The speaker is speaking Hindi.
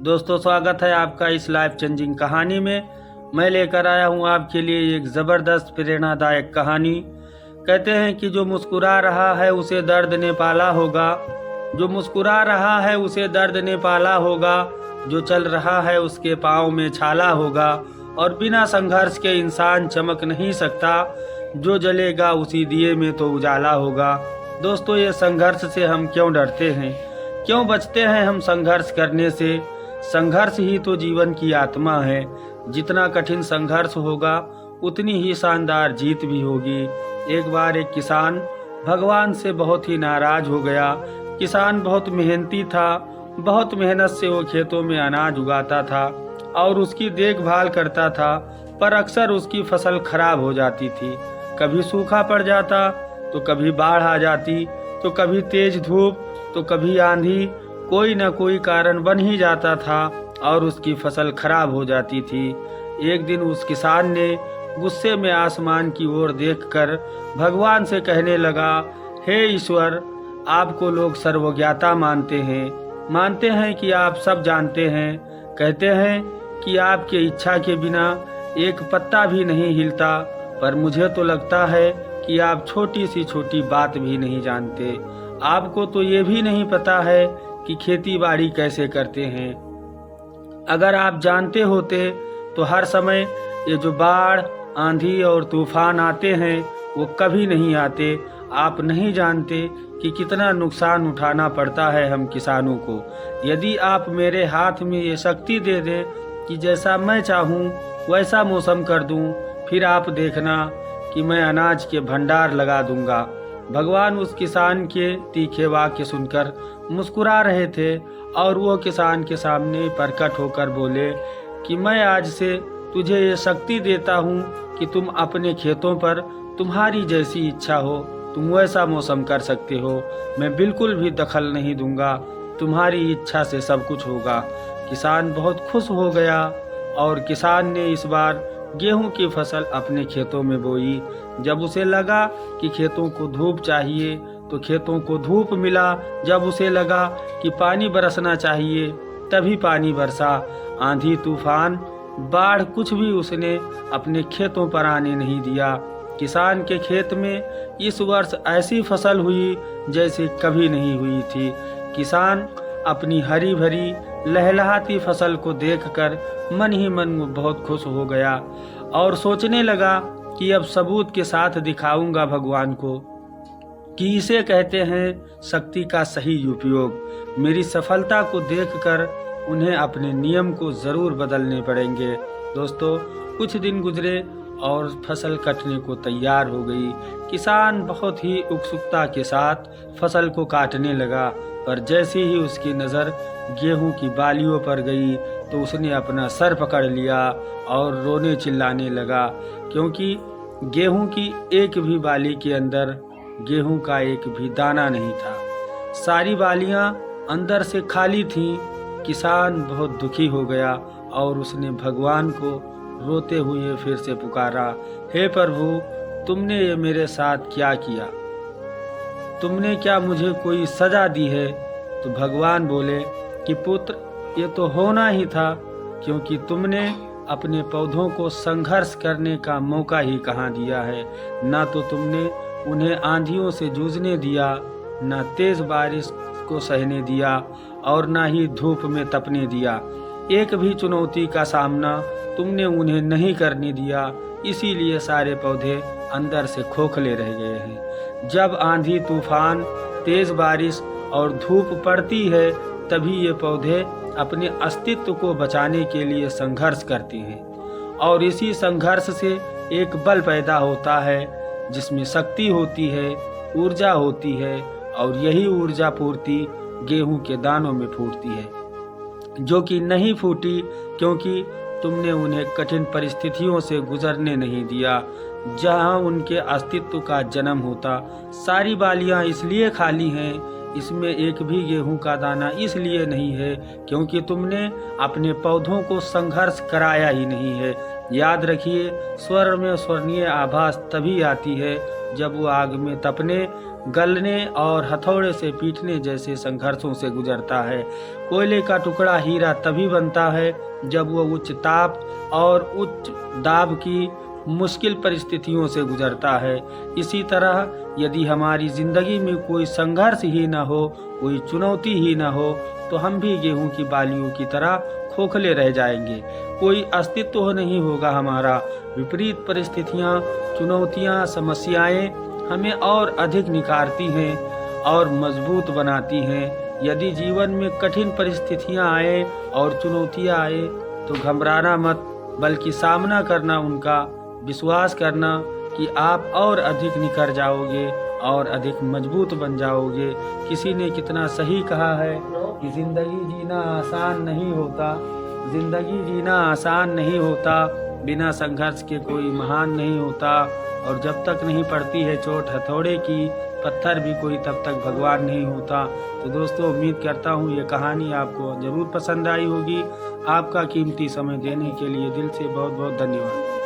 दोस्तों, स्वागत है आपका इस लाइफ चेंजिंग कहानी में। मैं लेकर आया हूँ आपके लिए एक ज़बरदस्त प्रेरणादायक कहानी। कहते हैं कि जो मुस्कुरा रहा है उसे दर्द ने पाला होगा, जो मुस्कुरा रहा है उसे दर्द ने पाला होगा, जो चल रहा है उसके पाँव में छाला होगा, और बिना संघर्ष के इंसान चमक नहीं सकता, जो जलेगा उसी दिए में तो उजाला होगा। दोस्तों, ये संघर्ष से हम क्यों डरते हैं, क्यों बचते हैं हम संघर्ष करने से? संघर्ष ही तो जीवन की आत्मा है। जितना कठिन संघर्ष होगा उतनी ही शानदार जीत भी होगी। एक बार एक किसान भगवान से बहुत ही नाराज हो गया। किसान बहुत मेहनती था, बहुत मेहनत से वो खेतों में अनाज उगाता था और उसकी देखभाल करता था, पर अक्सर उसकी फसल खराब हो जाती थी। कभी सूखा पड़ जाता तो कभी बाढ़ आ जाती, तो कभी तेज धूप तो कभी आंधी, कोई न कोई कारण बन ही जाता था और उसकी फसल खराब हो जाती थी। एक दिन उस किसान ने गुस्से में आसमान की ओर देखकर भगवान से कहने लगा, हे ईश्वर, आपको लोग सर्वज्ञाता मानते हैं कि आप सब जानते हैं, कहते हैं कि आपके इच्छा के बिना एक पत्ता भी नहीं हिलता, पर मुझे तो लगता है कि आप छोटी सी छोटी बात भी नहीं जानते। आपको तो ये भी नहीं पता है कि खेती बाड़ी कैसे करते हैं। अगर आप जानते होते तो हर समय ये जो बाढ़, आंधी और तूफान आते हैं वो कभी नहीं आते। आप नहीं जानते कि कितना नुकसान उठाना पड़ता है हम किसानों को। यदि आप मेरे हाथ में ये शक्ति दे दें कि जैसा मैं चाहूँ वैसा मौसम कर दूँ, फिर आप देखना कि मैं अनाज के भंडार लगा दूंगा। भगवान उस किसान के तीखे वाक्य सुनकर मुस्कुरा रहे थे और वो किसान के सामने प्रकट होकर बोले कि मैं आज से तुझे ये शक्ति देता हूँ कि तुम अपने खेतों पर तुम्हारी जैसी इच्छा हो तुम वैसा मौसम कर सकते हो। मैं बिल्कुल भी दखल नहीं दूंगा, तुम्हारी इच्छा से सब कुछ होगा। किसान बहुत खुश हो गया और किसान ने इस बार गेहूं की फसल अपने खेतों में बोई। जब उसे लगा कि खेतों को धूप चाहिए तो खेतों को धूप मिला, जब उसे लगा कि पानी बरसना चाहिए तभी पानी बरसा। आंधी, तूफान, बाढ़ कुछ भी उसने अपने खेतों पर आने नहीं दिया। किसान के खेत में इस वर्ष ऐसी फसल हुई जैसे कभी नहीं हुई थी। किसान अपनी हरी भरी लहलहाती फसल को देखकर मन ही मन बहुत खुश हो गया और सोचने लगा कि अब सबूत के साथ दिखाऊंगा भगवान को कि इसे कहते हैं शक्ति का सही उपयोग। मेरी सफलता को देखकर उन्हें अपने नियम को जरूर बदलने पड़ेंगे। दोस्तों, कुछ दिन गुजरे और फसल कटने को तैयार हो गई। किसान बहुत ही उत्सुकता के साथ फसल को काटने लगा, पर जैसे ही उसकी नज़र गेहूं की बालियों पर गई तो उसने अपना सर पकड़ लिया और रोने चिल्लाने लगा, क्योंकि गेहूं की एक भी बाली के अंदर गेहूं का एक भी दाना नहीं था। सारी बालियां अंदर से खाली थीं। किसान बहुत दुखी हो गया और उसने भगवान को रोते हुए फिर से पुकारा, हे प्रभु, तुमने ये मेरे साथ क्या किया? तुमने क्या मुझे कोई सजा दी है? तो भगवान बोले कि पुत्र, ये तो होना ही था, क्योंकि तुमने अपने पौधों को संघर्ष करने का मौका ही कहाँ दिया है। ना तो तुमने उन्हें आंधियों से जूझने दिया, ना तेज बारिश को सहने दिया और ना ही धूप में तपने दिया। एक भी चुनौती का सामना तुमने उन्हें नहीं करने दिया, इसीलिए सारे पौधे अंदर से खोखले रह गए हैं। जब आंधी, तूफान, तेज बारिश और धूप पड़ती है तभी ये पौधे अपने अस्तित्व को बचाने के लिए संघर्ष करते हैं, और इसी संघर्ष से एक बल पैदा होता है जिसमें शक्ति होती है, ऊर्जा होती है, और यही ऊर्जा पूर्ति गेहूं के दानों में फूटती है, जो कि नहीं फूटी क्योंकि तुमने उन्हें कठिन परिस्थितियों से गुजरने नहीं दिया जहां उनके अस्तित्व का जन्म होता। सारी बालियां इसलिए खाली हैं इसमें एक भी गेहूं का दाना इसलिए नहीं है क्योंकि तुमने अपने पौधों को संघर्ष कराया ही नहीं है। याद रखिए, स्वर में स्वर्णीय आभास तभी आती है जब वो आग में तपने, गलने और हथौड़े से पीटने जैसे संघर्षों से गुजरता है। कोयले का टुकड़ा हीरा तभी बनता है जब वह उच्च ताप और उच्च दाब की मुश्किल परिस्थितियों से गुजरता है। इसी तरह यदि हमारी जिंदगी में कोई संघर्ष ही न हो, कोई चुनौती ही न हो, तो हम भी गेहूं की बालियों की तरह खोखले रह जाएंगे। कोई अस्तित्व नहीं होगा हमारा। विपरीत परिस्थितियां, चुनौतियां, समस्याएं हमें और अधिक निखारती हैं और मजबूत बनाती हैं। यदि जीवन में कठिन परिस्थितियां आए और चुनौतियां आए तो घबराना मत, बल्कि सामना करना उनका, विश्वास करना कि आप और अधिक निखर जाओगे और अधिक मजबूत बन जाओगे। किसी ने कितना सही कहा है कि जिंदगी जीना आसान नहीं होता, जिंदगी जीना आसान नहीं होता, बिना संघर्ष के कोई महान नहीं होता, और जब तक नहीं पड़ती है चोट हथौड़े की, पत्थर भी कोई तब तक भगवान नहीं होता। तो दोस्तों, उम्मीद करता हूँ ये कहानी आपको ज़रूर पसंद आई होगी। आपका कीमती समय देने के लिए दिल से बहुत बहुत धन्यवाद।